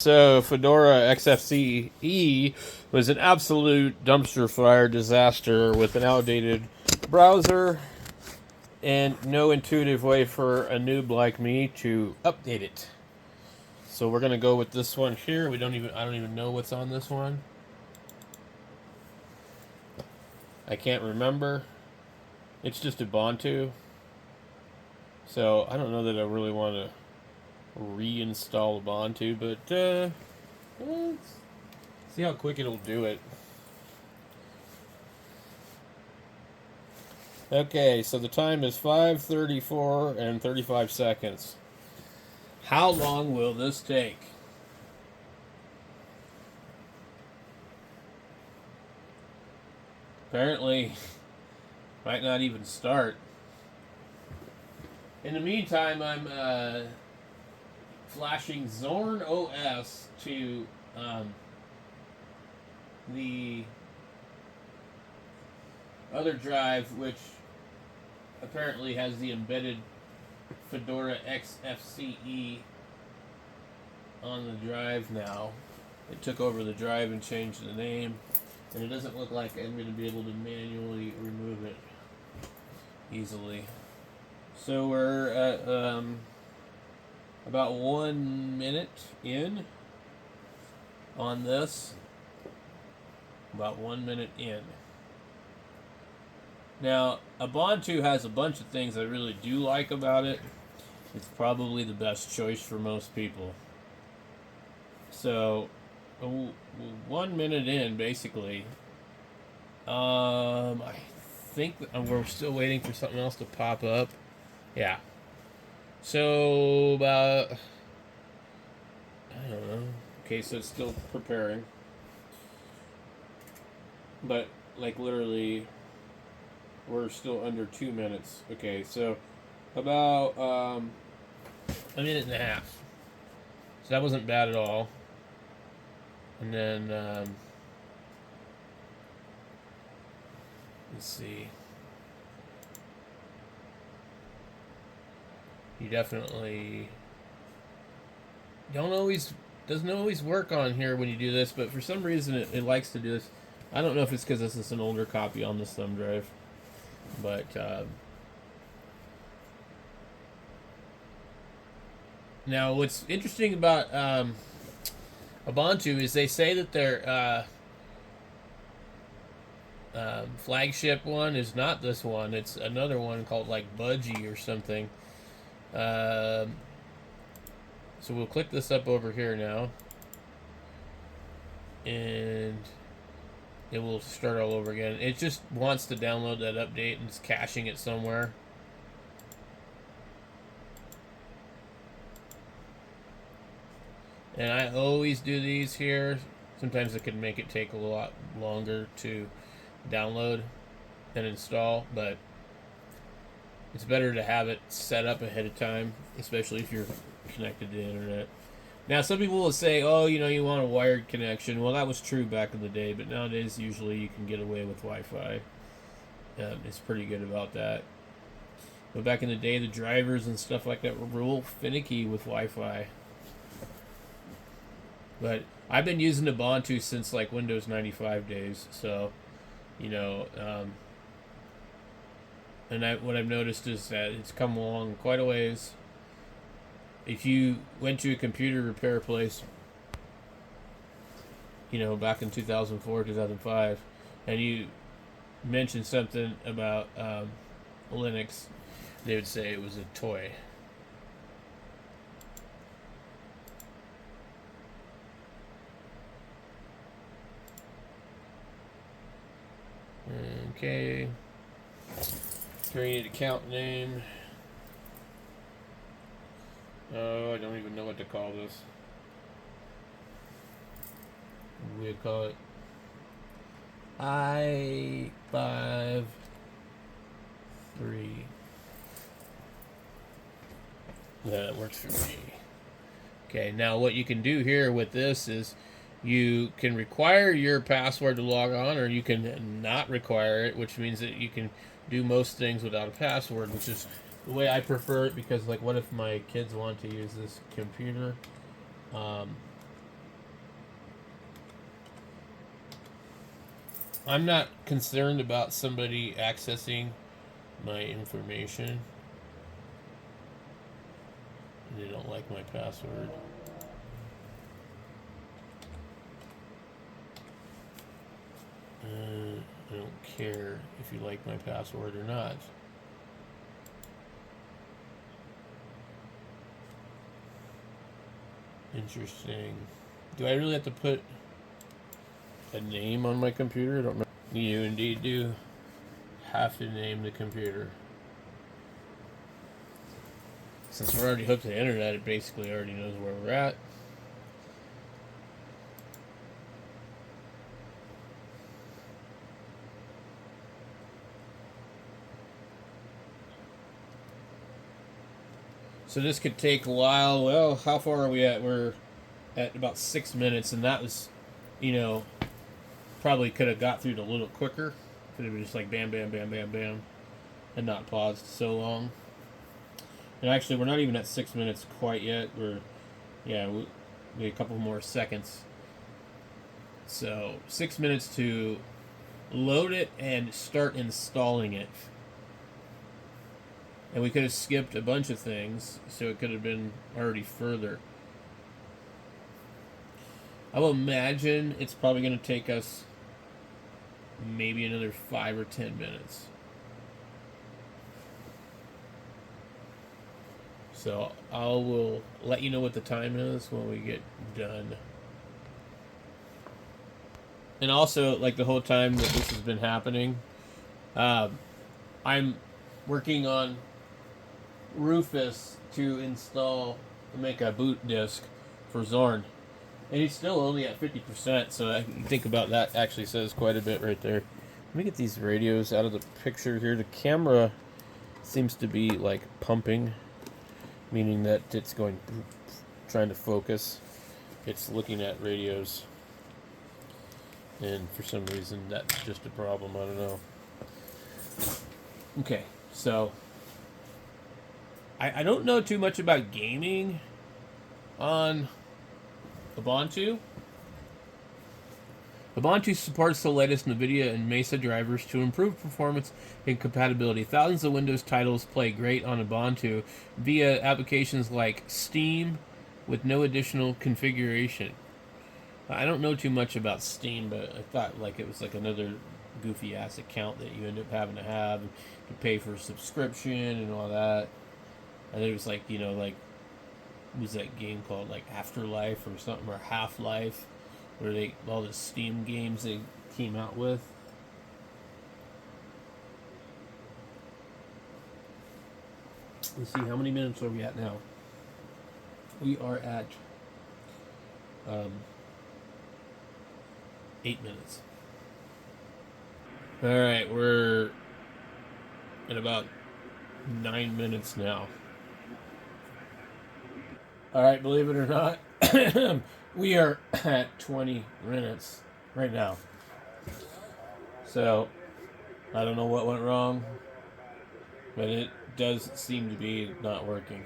So Fedora XFCE was an absolute dumpster fire disaster with an outdated browser and no intuitive way for a noob like me to update it. So we're gonna go with this one here. I don't even know what's on this one. I can't remember. It's just Ubuntu. So I don't know that I really want to reinstall Ubuntu, but let's see how quick it'll do it. Okay, so the time is 5:34 and 35 seconds. How long will this take? Apparently, might not even start. In the meantime, I'm flashing Zorn OS to the other drive, which apparently has the embedded Fedora XFCE on the drive now. It took over the drive and changed the name, and it doesn't look like I'm going to be able to manually remove it easily. So we're at about 1 minute in on this. About 1 minute in. Now, Ubuntu has a bunch of things I really do like about it. It's probably the best choice for most people. So, 1 minute in, basically. I think we're still waiting for something else to pop up. Yeah. So, about, I don't know. Okay, so it's still preparing. But, like, literally, we're still under 2 minutes. Okay, so about a minute and a half. So that wasn't bad at all. And then, let's see. You definitely doesn't always work on here when you do this, but for some reason it likes to do this. I don't know if it's because this is an older copy on this thumb drive, but now what's interesting about Ubuntu is they say that their flagship one is not this one. It's another one called like Budgie or something. So we'll click this up over here now, and it will start all over again. It just wants to download that update and it's caching it somewhere. And I always do these here. Sometimes it can make it take a lot longer to download and install, but it's better to have it set up ahead of time, especially if you're connected to the internet. Now, some people will say, oh, you want a wired connection. Well, that was true back in the day, but nowadays, usually you can get away with Wi-Fi. It's pretty good about that. But back in the day, the drivers and stuff like that were real finicky with Wi-Fi. But I've been using Ubuntu since like Windows 95 days, so, and what I've noticed is that it's come along quite a ways. If you went to a computer repair place, back in 2004, 2005, and you mentioned something about Linux, they would say it was a toy. Okay. Create account name. Oh, I don't even know what to call this. We'll call it I53. That works for me. Okay, now what you can do here with this is you can require your password to log on, or you can not require it, which means that you can do most things without a password, which is the way I prefer it, because, like, what if my kids want to use this computer? I'm not concerned about somebody accessing my information. They don't like my password. I don't care if you like my password or not. Interesting. Do I really have to put a name on my computer? I don't know. You indeed do have to name the computer. Since we're already hooked to the internet, it basically already knows where we're at. So this could take a while. Well, how far are we at? We're at about 6 minutes, and that was, you know, probably could have got through it a little quicker. Could have been just like bam, bam, bam, bam, bam, and not paused so long. And actually, we're not even at 6 minutes quite yet. We a couple more seconds. So 6 minutes to load it and start installing it. And we could have skipped a bunch of things, so it could have been already further. I will imagine it's probably going to take us maybe another 5 or 10 minutes. So I will let you know what the time is when we get done. And also, like the whole time that this has been happening, I'm working on Rufus to make a boot disk for Zorn. And he's still only at 50%, so I think about that actually says quite a bit right there. Let me get these radios out of the picture here. The camera seems to be like pumping, meaning that it's trying to focus. It's looking at radios. And for some reason, that's just a problem. I don't know. Okay, so I don't know too much about gaming on Ubuntu. Ubuntu supports the latest NVIDIA and Mesa drivers to improve performance and compatibility. Thousands of Windows titles play great on Ubuntu via applications like Steam with no additional configuration. I don't know too much about Steam, but I thought like it was like another goofy ass account that you end up having to have to pay for a subscription and all that. And it was like, what was that game called, like Afterlife or something, or Half-Life, where all the Steam games they came out with. Let's see, how many minutes are we at now? We are at 8 minutes. Alright, we're at about 9 minutes now. Alright, believe it or not, we are at 20 minutes right now. So, I don't know what went wrong, but it does seem to be not working.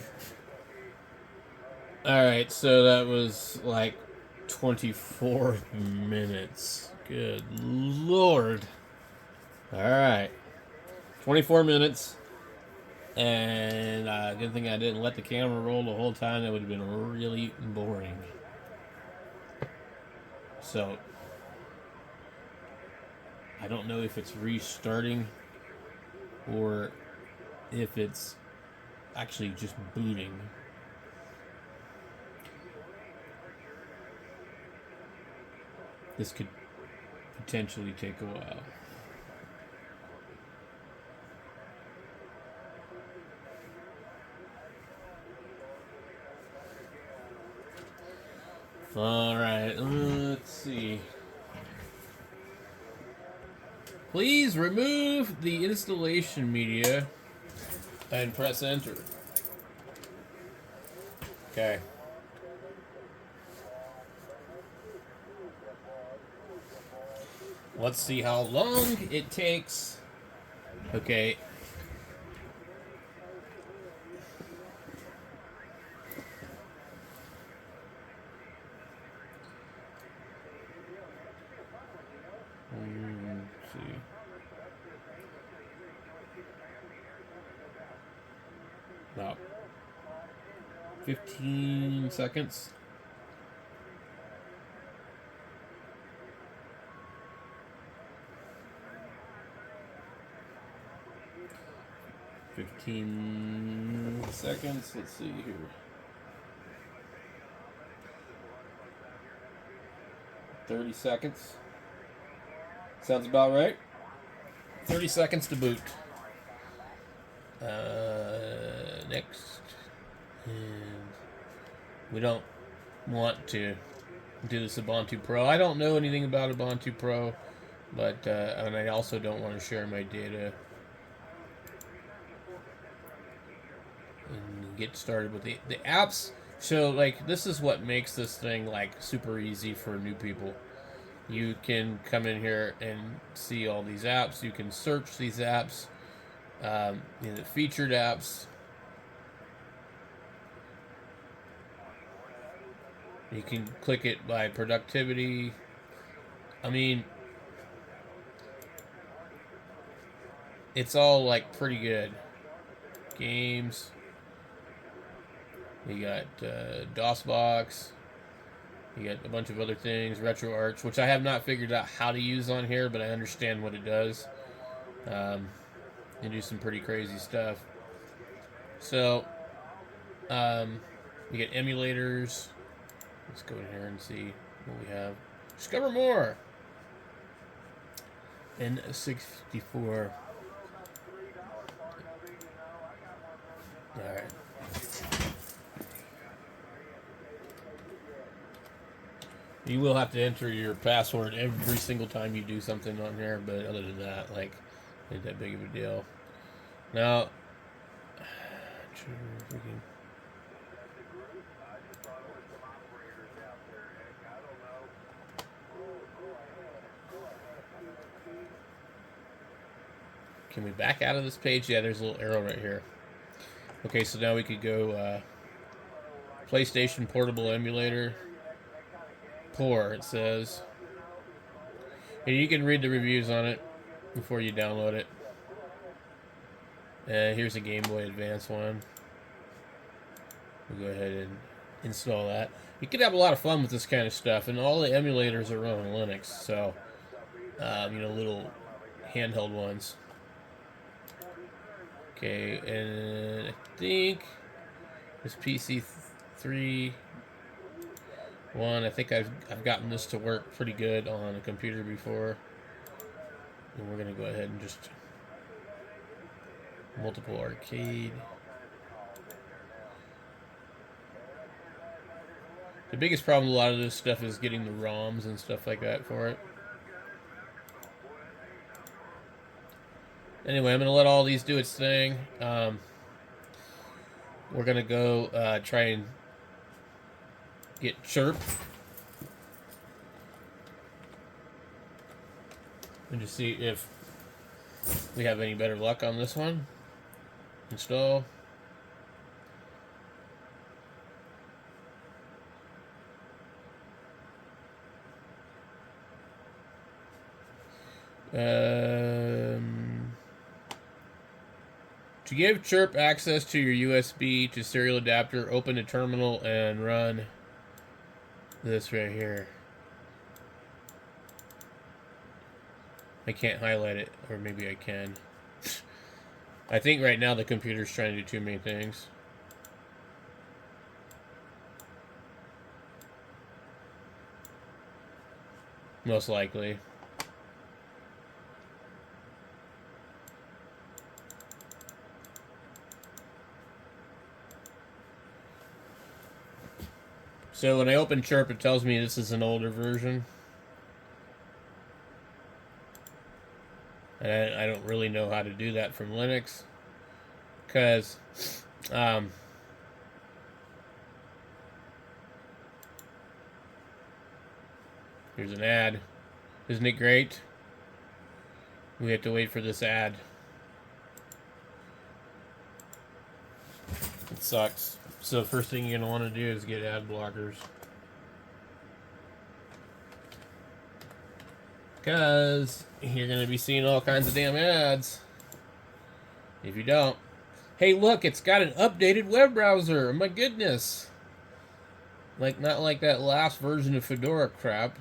Alright, so that was like 24 minutes. Good Lord. Alright. 24 minutes. And good thing I didn't let the camera roll the whole time. That would have been really boring. So, I don't know if it's restarting or if it's actually just booting. This could potentially take a while. Alright, let's see. Please remove the installation media and press enter. Okay. Let's see how long it takes. Okay. 15 seconds. Let's see here. 30 seconds. Sounds about right. 30 seconds to boot. Next. And we don't want to do this Ubuntu Pro. I don't know anything about Ubuntu Pro, but and I also don't want to share my data. And get started with the apps. So like this is what makes this thing like super easy for new people. You can come in here and see all these apps. You can search these apps, the featured apps. You can click it by productivity. I mean, it's all like pretty good. Games. You got DOSBox. You got a bunch of other things. RetroArch, which I have not figured out how to use on here, but I understand what it does. You do some pretty crazy stuff. So, you get emulators. Let's go in here and see what we have. Discover more. N64. Alright. You will have to enter your password every single time you do something on here, but other than that, like, ain't that big of a deal. Now, can we back out of this page? Yeah, there's a little arrow right here. Okay, so now we could go PlayStation Portable Emulator. Poor, it says. And you can read the reviews on it before you download it. Here's a Game Boy Advance one. We'll go ahead and install that. You could have a lot of fun with this kind of stuff, and all the emulators are run on Linux, so little handheld ones. Okay, and I think this PC3 one, I think I've gotten this to work pretty good on a computer before. And we're gonna go ahead and just multiple arcade. The biggest problem with a lot of this stuff is getting the ROMs and stuff like that for it. Anyway, I'm gonna let all these do its thing. We're gonna go try and get Chirp and just see if we have any better luck on this one. Install. To give Chirp access to your USB to serial adapter, open a terminal and run this right here. I can't highlight it, or maybe I can. I think right now the computer's trying to do too many things. Most likely. So when I open Chirp, it tells me this is an older version. And I don't really know how to do that from Linux. Because, here's an ad. Isn't it great? We have to wait for this ad. It sucks. So first thing you're going to want to do is get ad blockers. Because you're going to be seeing all kinds of damn ads. If you don't. Hey, look, it's got an updated web browser. Oh my goodness. Like, not like that last version of Fedora crap.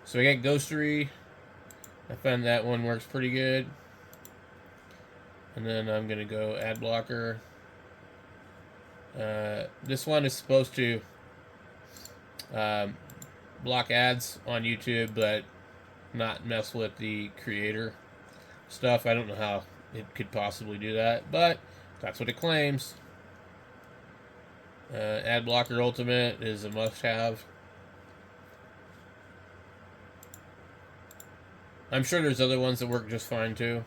So I got Ghostery. I found that one works pretty good. And then I'm going to go ad blocker. This one is supposed to block ads on YouTube, but not mess with the creator stuff. I don't know how it could possibly do that, but that's what it claims. Ad blocker ultimate is a must-have. I'm sure there's other ones that work just fine too.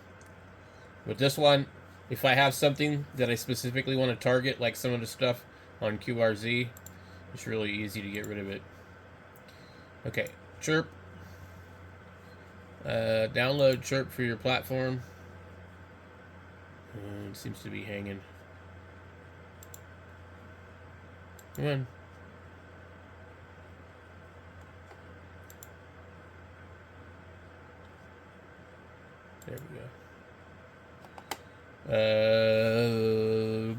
With this one, if I have something that I specifically want to target, like some of the stuff on QRZ, it's really easy to get rid of it. Okay, chirp. Download chirp for your platform. It seems to be hanging. Come on. There we go.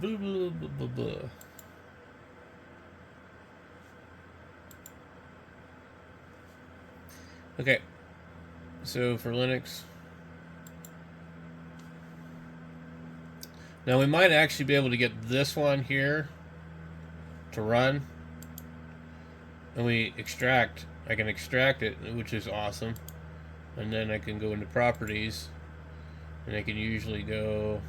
Blah, blah, blah, blah, blah. Okay, so for Linux, now we might actually be able to get this one here to run, and we extract. I can extract it, which is awesome, and then I can go into properties, and I can usually go.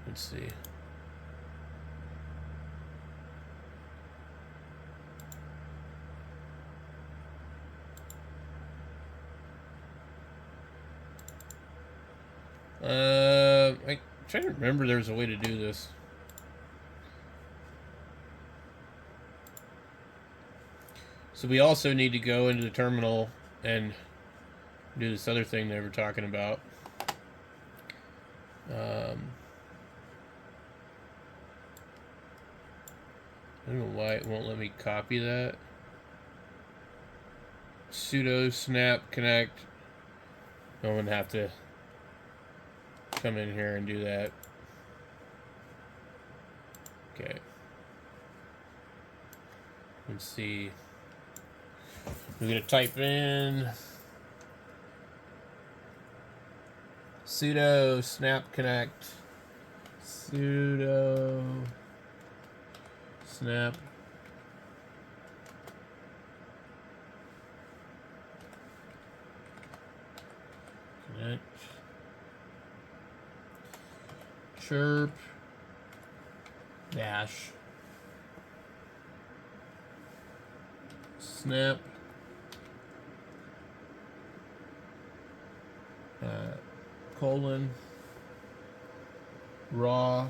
Let's see. I'm trying to remember there's a way to do this. So we also need to go into the terminal and do this other thing they were talking about. I don't know why it won't let me copy that. Sudo snap connect. I'm gonna have to come in here and do that. Okay. Let's see. We're gonna type in sudo snap connect. Sudo snap connect chirp dash snap colon raw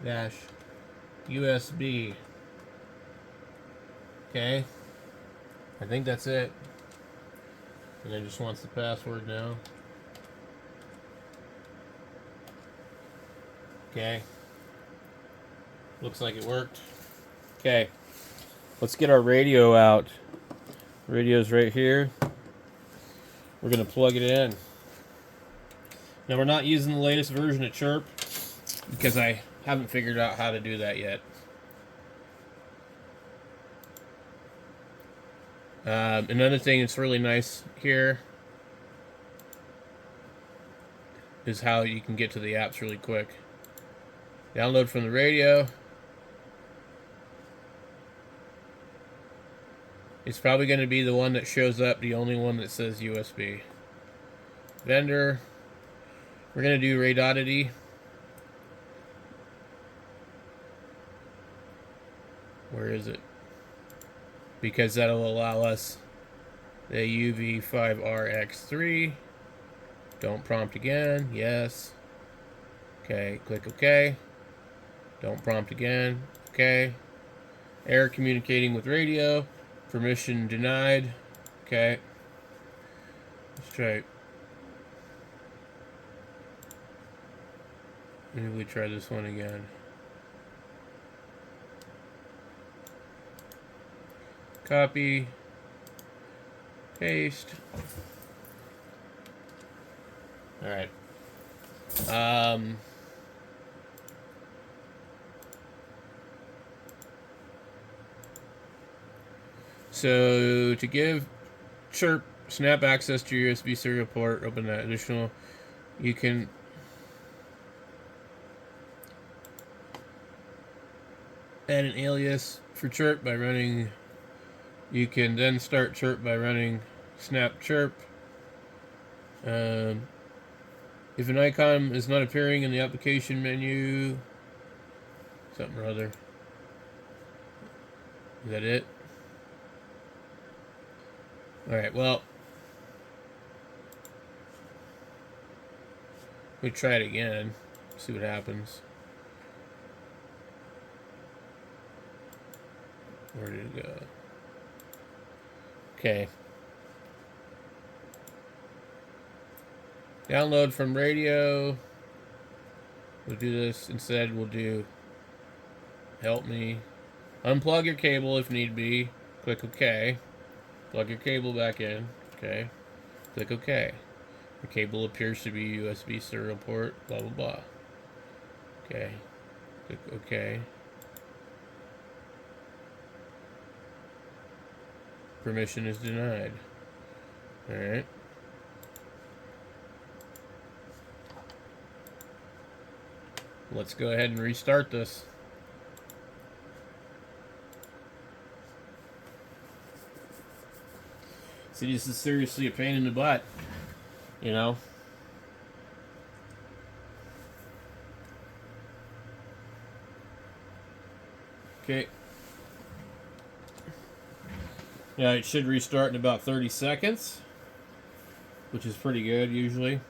dash USB. Okay, I think that's it. And it just wants the password now. Okay, looks like it worked. Okay, let's get our radio out. Radio's right here. We're gonna plug it in. Now we're not using the latest version of Chirp because I haven't figured out how to do that yet. Another thing that's really nice here is how you can get to the apps really quick. Download from the radio. It's probably going to be the one that shows up, the only one that says USB. Vendor. We're going to do Radodity. Where is it? Because that'll allow us the UV5RX3. Don't prompt again. Yes. Okay, click OK. Don't prompt again. Okay. Error communicating with radio. Permission denied. Okay. Let's try. Maybe we try this one again. Copy. Paste. Alright. So to give chirp snap access to your USB serial port, open that additional. You can add an alias for chirp by running. You can then start chirp by running snap chirp. If an icon is not appearing in the application menu, something or other. Is that it? Alright, well, we try it again, see what happens. Where did it go? Okay. Download from radio. We'll do this instead. We'll do help me. Unplug your cable if need be. Click OK. Plug your cable back in. Okay. Click OK. The cable appears to be USB serial port. Blah, blah, blah. Okay. Click OK. Permission is denied. Alright. Let's go ahead and restart this. See, this is seriously a pain in the butt, you know? Okay. Yeah, it should restart in about 30 seconds, which is pretty good usually.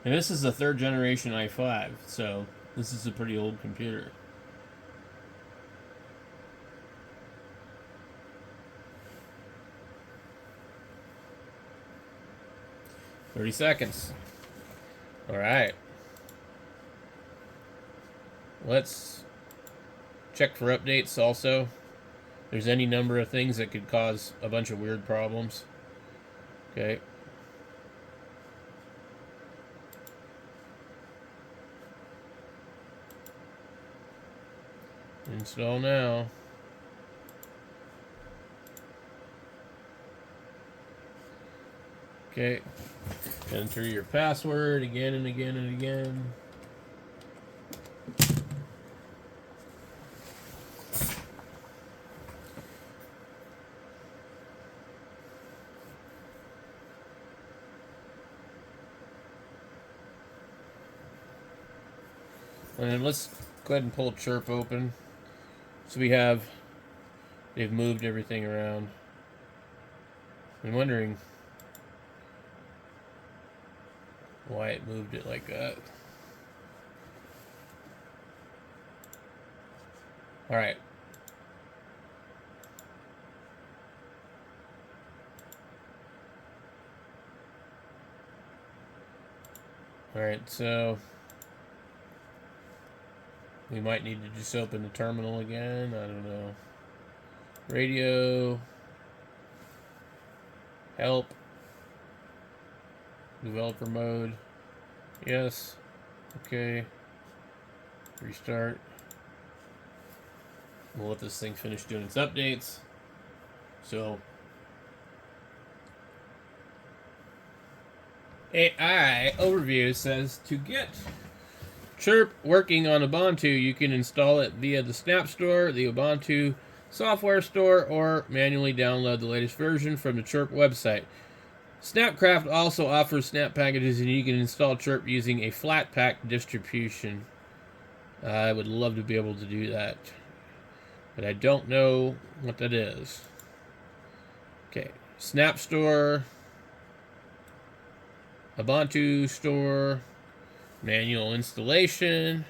And this is a 3rd generation i5, so this is a pretty old computer. "30 seconds. Alright. Let's check for updates also. There's any number of things that could cause a bunch of weird problems. Okay. Install now. Okay. Enter your password again and again and again. And then let's go ahead and pull chirp open. So they've moved everything around. I'm wondering why it moved it like that. Alright. Alright, so we might need to just open the terminal again. I don't know. Radio. Help. Developer mode. Yes. Okay. Restart. We'll let this thing finish doing its updates. So AI overview says to get chirp working on Ubuntu, you can install it via the Snap Store, the Ubuntu software store, or manually download the latest version from the chirp website. Snapcraft also offers snap packages, and you can install chirp using a Flatpak distribution. I would love to be able to do that, but I don't know what that is. Okay, Snap Store, Ubuntu Store, manual installation,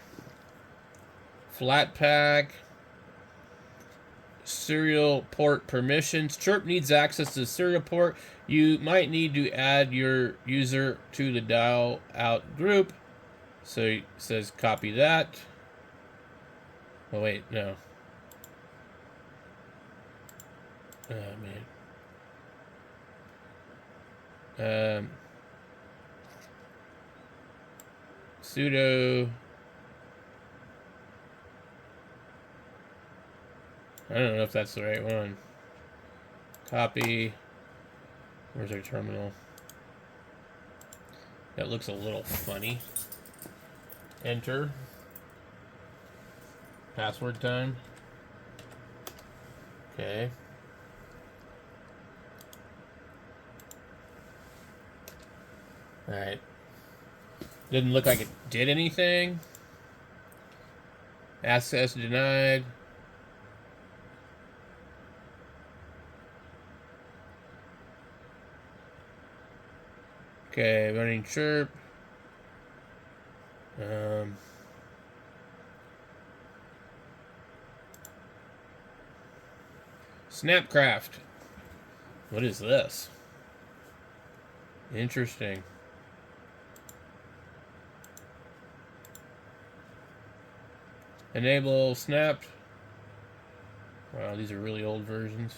Flatpak, serial port permissions. Chirp needs access to the serial port. You might need to add your user to the dial out group. So it says copy that. Oh wait, no. Oh man. Sudo. I don't know if that's the right one. Copy. Where's our terminal? That looks a little funny. Enter. Password time. Okay. Alright. Didn't look like it did anything. Access denied. Okay, running chirp. Snapcraft. What is this? Interesting. Enable snapped. Wow, these are really old versions.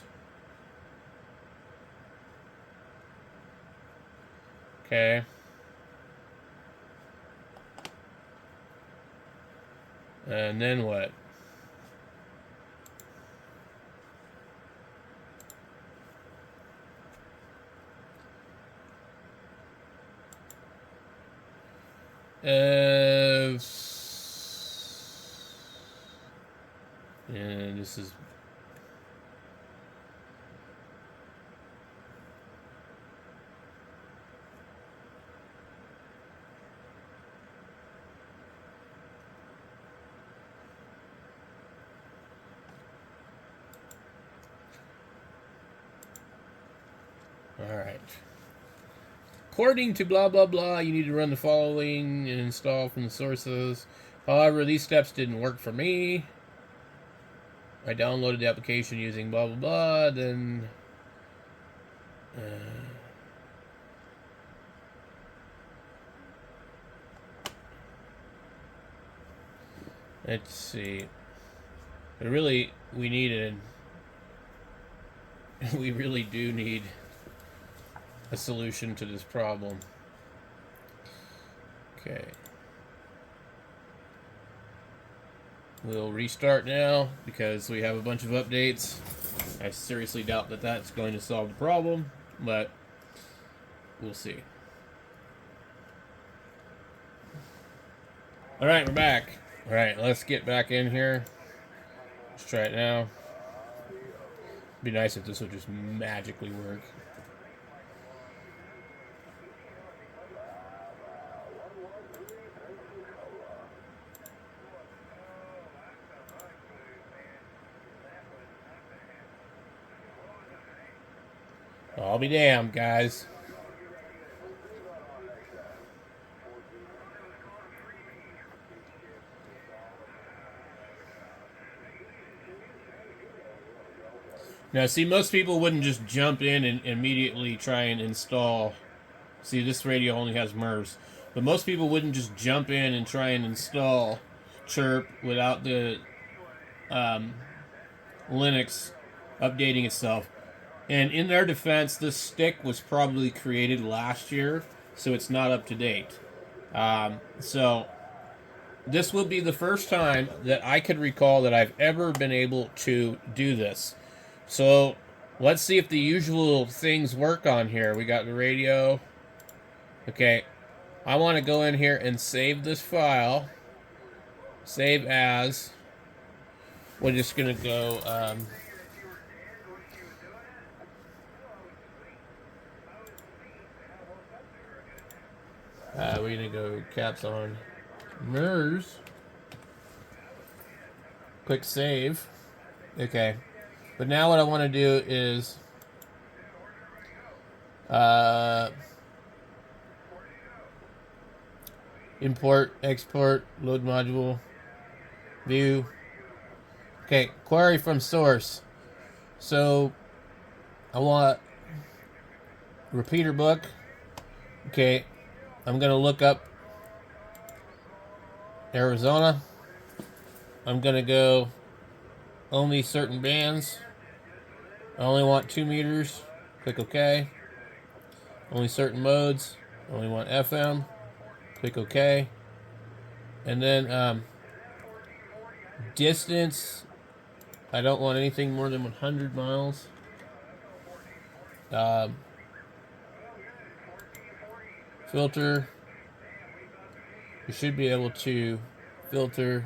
Okay. And then what? And this is all right. According to blah blah blah, you need to run the following and install from the sources. However, these steps didn't work for me. I downloaded the application using blah blah blah. Then let's see. But really, we really do need a solution to this problem. Okay. We'll restart now because we have a bunch of updates. I seriously doubt that that's going to solve the problem, but we'll see. Alright, we're back. Alright, let's get back in here. Let's try it now. It'd be nice if this would just magically work. I'll be damned, guys. Now, see, most people wouldn't just jump in and immediately try and install. See, this radio only has MERS. But most people wouldn't just jump in and try and install Chirp without the Linux updating itself. And in their defense, this stick was probably created last year, so it's not up to date. So this will be the first time that I could recall that I've ever been able to do this. So let's see if the usual things work on here. We got the radio. Okay, I want to go in here and save this file. Save as. We're just going to go... we're going to go caps on MERS. Click save. Okay. But now what I want to do is import, export, load module, view. Okay, query from source. So I want repeater book. Okay, I'm going to look up Arizona. I'm going to go only certain bands. I only want 2 meters. Click OK. Only certain modes. I only want FM. Click OK. And then distance. I don't want anything more than 100 miles. Filter. You should be able to filter.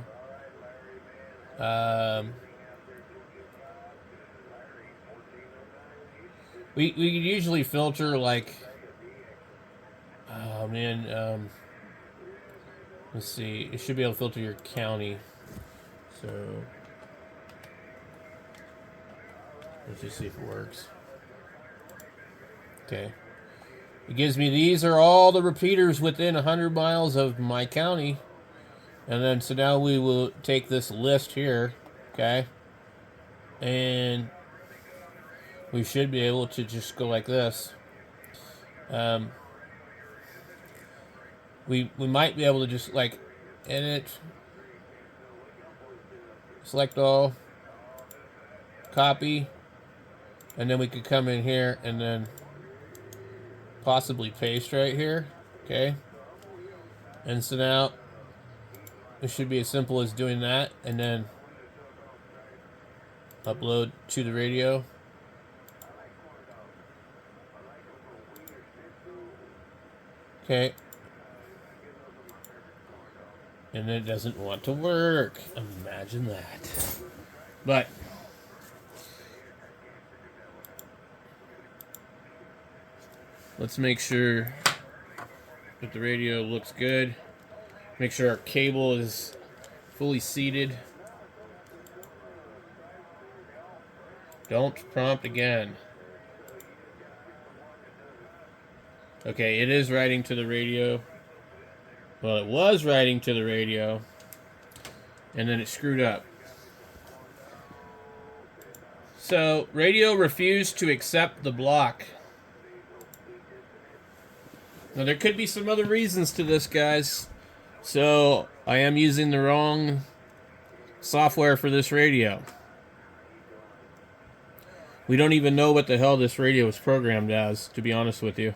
We usually filter like, oh man, let's see. It should be able to filter your county. So let's just see if it works. Okay. It gives me these are all the repeaters within 100 miles of my county. And then so now we will take this list here, okay? And we should be able to just go like this. We might be able to just like edit, select all, copy, and then we could come in here and then possibly paste right here, okay? And so now it should be as simple as doing that and then upload to the radio. Okay. And it doesn't want to work. Imagine that. But let's make sure that the radio looks good. Make sure our cable is fully seated. Don't prompt again. Okay, it is writing to the radio. Well, it was writing to the radio, and then it screwed up. So, radio refused to accept the block. Now, there could be some other reasons to this, guys. So, I am using the wrong software for this radio. We don't even know what the hell this radio is programmed as, to be honest with you.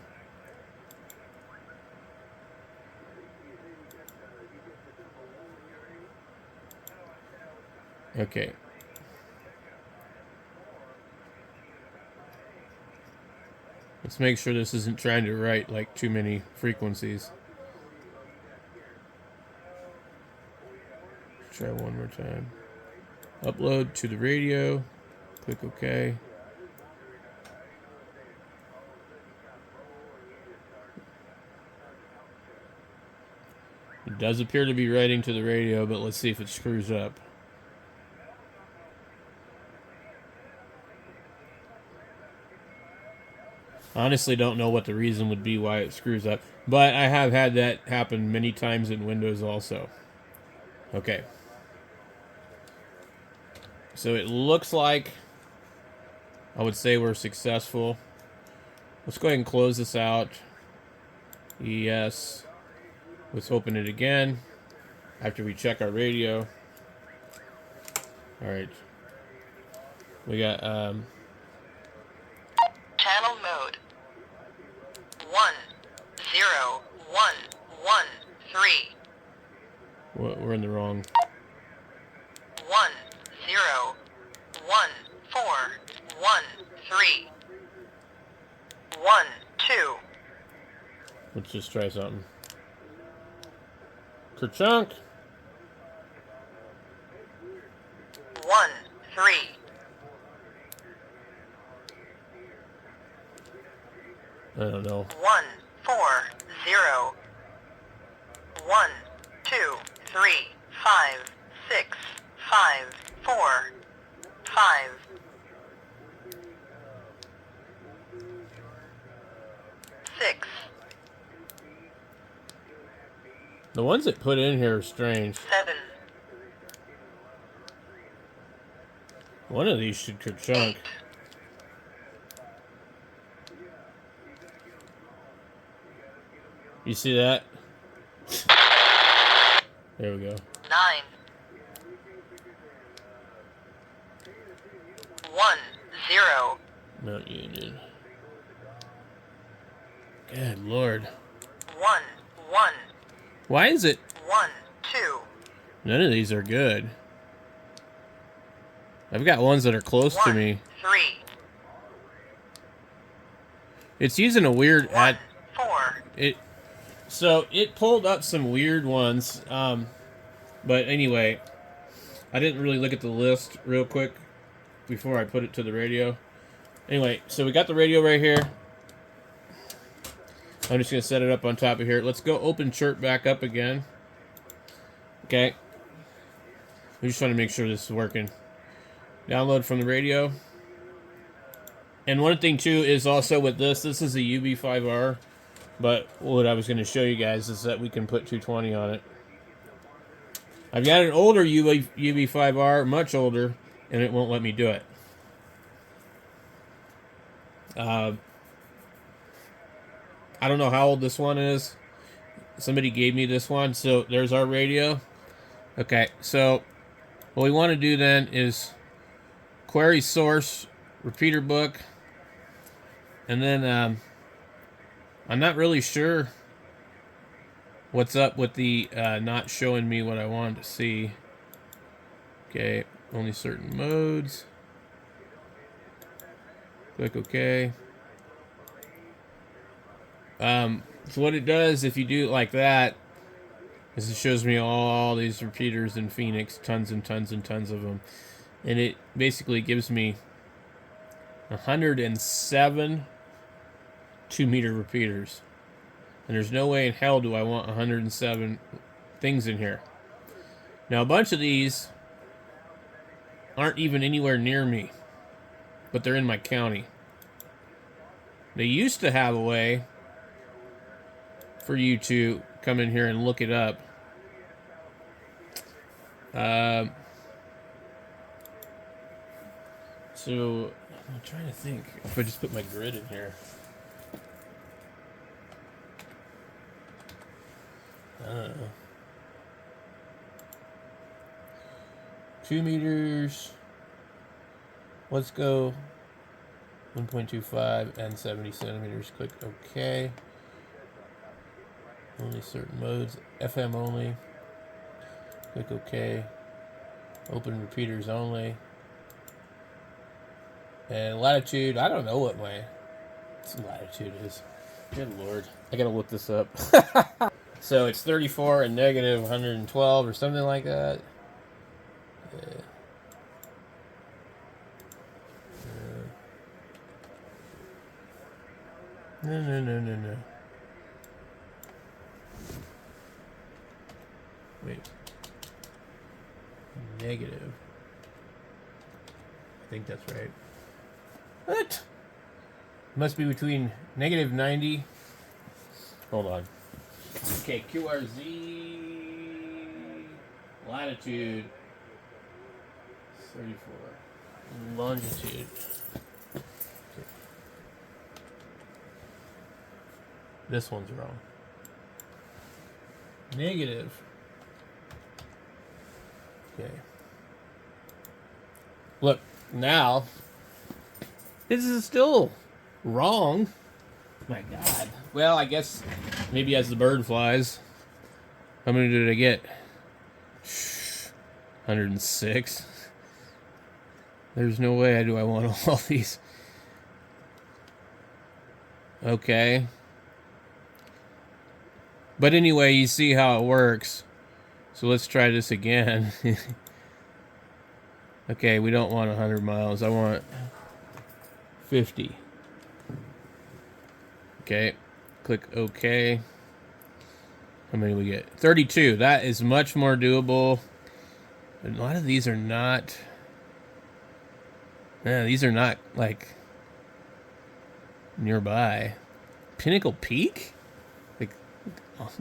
Okay. Let's make sure this isn't trying to write like too many frequencies. Try one more time. Upload to the radio. Click OK. It does appear to be writing to the radio, but let's see if it screws up. Honestly, don't know what the reason would be why it screws up, but I have had that happen many times in Windows also. Okay. So it looks like I would say we're successful. Let's go ahead and close this out. Yes. Let's open it again after we check our radio. All right. We got channel mode 10113. we're in the wrong. 1014113. 12. Let's just try something. Kerchunk. 13. I don't know. 140. 1 2 3 5 6 5 4 5 6. The ones that put in here are strange. 7. One of these should Kerchunk. 8. You see that? There we go. 9. 1 0 Mount Union. Good Lord. 1, 1, Why is it 1, 2, none of these are good? I've got ones that are close to 1, me. 3, It's using a weird 1, 4, so it pulled up some weird ones. But anyway, I didn't really look at the list real quick before I put it to the radio. Anyway, so we got the radio right here. I'm just going to set it up on top of here. Let's go open chirp back up again. Okay. We just want to make sure this is working. Download from the radio. And one thing too is also with this is a UB5R. But what I was going to show you guys is that we can put 220 on it. I've got an older UB5R, much older, and it won't let me do it. I don't know how old this one is. Somebody gave me this one, so there's our radio. Okay, so what we want to do then is query source, repeater book, and then I'm not really sure what's up with the not showing me what I wanted to see. Okay, only certain modes. Click OK. So what it does, if you do it like that, is it shows me all these repeaters in Phoenix, tons and tons and tons of them. And it basically gives me 107 2-meter repeaters. And there's no way in hell do I want 107 things in here. Now, a bunch of these aren't even anywhere near me, but they're in my county. They used to have a way for you to come in here and look it up. So I'm trying to think if I just put my grid in here. I don't know. 2 meters. Let's go 1.25 and 70 centimeters. Click OK. Only certain modes. FM only. Click OK. Open repeaters only. And latitude, I don't know what my latitude is. Good Lord. I gotta look this up. So it's 34 and negative 112 or something like that. No. Wait. Negative. I think that's right. What? Must be between negative 90. Hold on. Okay, QRZ latitude 34. Longitude. Okay. This one's wrong. Negative. Okay. Look, now this is still wrong. My God. Well, I guess maybe as the bird flies. How many did I get? 106. There's no way I want all these. Okay. But anyway, you see how it works. So let's try this again. Okay, we don't want 100 miles. I want 50. Okay, click OK. How many we get? 32. That is much more doable. A lot of these are not. Yeah, these are not like nearby. Pinnacle Peak? Like,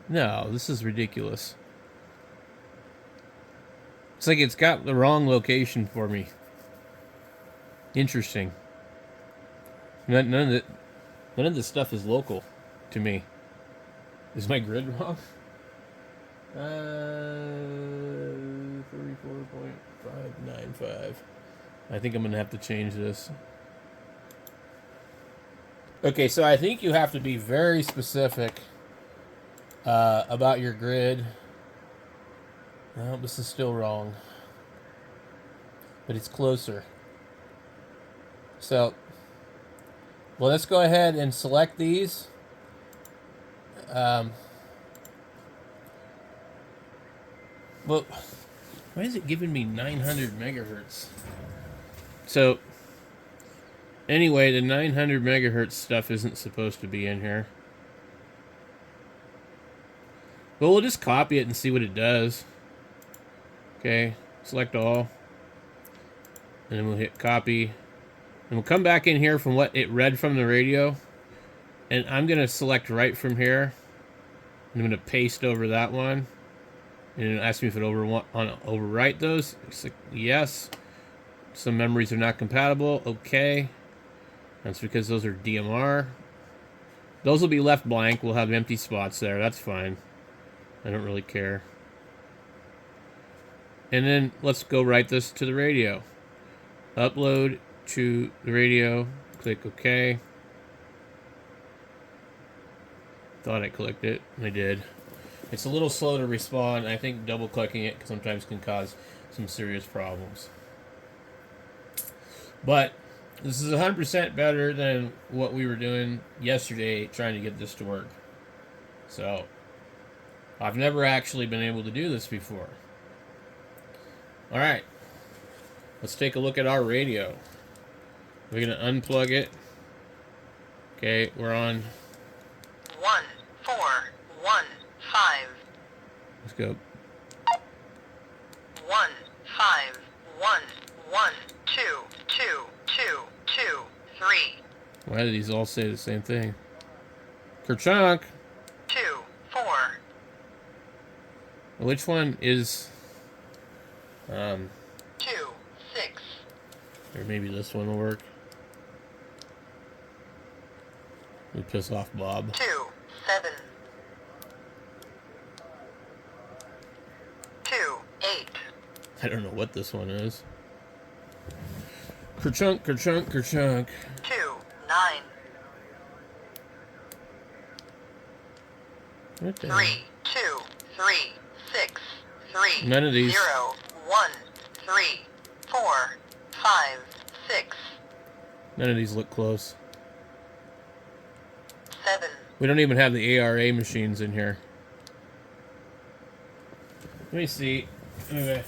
no, this is ridiculous. It's like it's got the wrong location for me. Interesting. None of this stuff is local to me. Is my grid wrong? 34.595. I think I'm gonna have to change this. Okay, so I think you have to be very specific about your grid. No, this is still wrong. But it's closer. So, well, let's go ahead and select these. Well, why is it giving me 900 megahertz? So, anyway, the 900 megahertz stuff isn't supposed to be in here. But we'll just copy it and see what it does. Okay, select all. And then we'll hit copy. And we'll come back in here from what it read from the radio. And I'm going to select right from here. And I'm going to paste over that one. And it'll ask me if it overwrite those. It's like, yes. Some memories are not compatible. Okay. That's because those are DMR. Those will be left blank. We'll have empty spots there. That's fine. I don't really care. And then let's go write this to the radio. Upload to the radio. Click OK. Thought I clicked it. I did. It's a little slow to respond. I think double clicking it sometimes can cause some serious problems. But this is 100% better than what we were doing yesterday trying to get this to work. So, I've never actually been able to do this before. Alright. Let's take a look at our radio. We're going to unplug it. Okay, we're on 1415. Let's go. 151122223. Why do these all say the same thing? Kerchunk! 24. Which one is 26. or maybe this one will work. We piss off Bob. 27. 28. I don't know what this one is. Kerchunk, kerchunk, kerchunk. 29. What the 3 hell? 2 3 6 3 None of these. 0 1 3 4 5 6 None of these look close. 7. We don't even have the ARA machines in here. Let me see. Okay.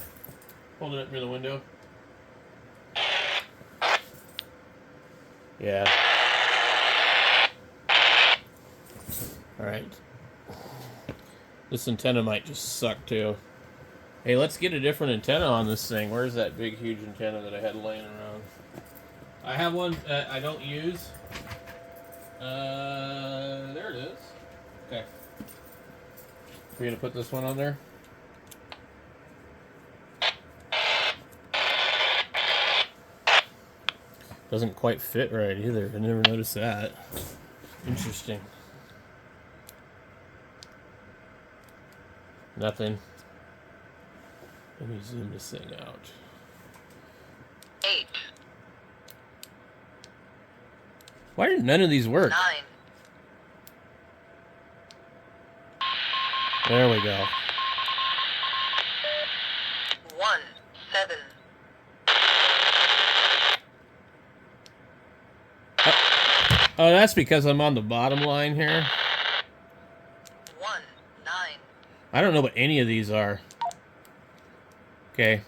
Hold it up near the window. Yeah. Alright. This antenna might just suck too. Hey, let's get a different antenna on this thing. Where's that big, huge antenna that I had laying around? I have one that I don't use. There it is. Okay. We're gonna put this one on there. Doesn't quite fit right either. I never noticed that. Interesting. Nothing. Let me zoom this thing out. 8 Why did none of these work? 9 There we go. 1 7 Oh, that's because I'm on the bottom line here. 1 9 I don't know what any of these are. Okay.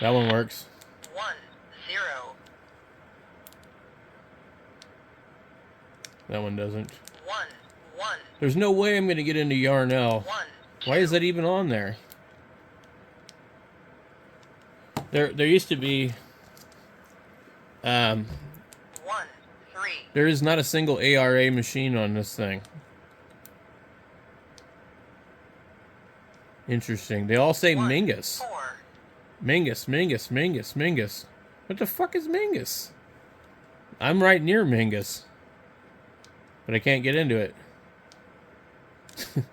That one works. 1 0 That one doesn't. 1 1 There's no way I'm going to get into Yarnell. 1 Why is that even on there? There used to be... 1 3 there is not a single ARA machine on this thing. Interesting. They all say 1 Mingus. 4 Mingus, Mingus, Mingus, Mingus. What the fuck is Mingus? I'm right near Mingus. But I can't get into it. 1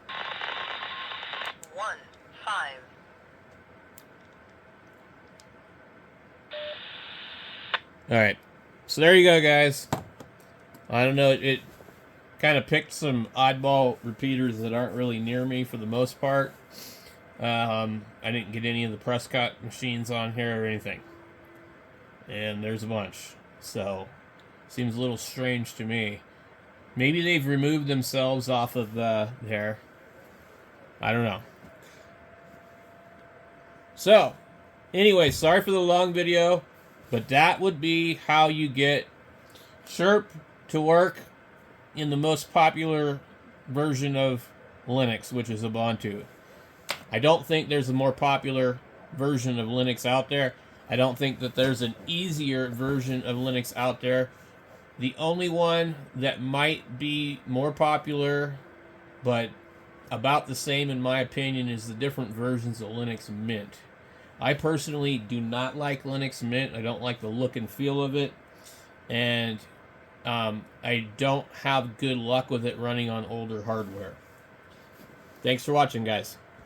5 Alright. So there you go, guys. I don't know. It kind of picked some oddball repeaters that aren't really near me for the most part. I didn't get any of the Prescott machines on here or anything. And there's a bunch. So, seems a little strange to me. Maybe they've removed themselves off of there. I don't know. So, anyway, sorry for the long video, but that would be how you get Chirp to work in the most popular version of Linux, which is Ubuntu. I don't think there's a more popular version of Linux out there. I don't think that there's an easier version of Linux out there. The only one that might be more popular, but about the same in my opinion, is the different versions of Linux Mint. I personally do not like Linux Mint. I don't like the look and feel of it. And I don't have good luck with it running on older hardware. Thanks for watching, guys.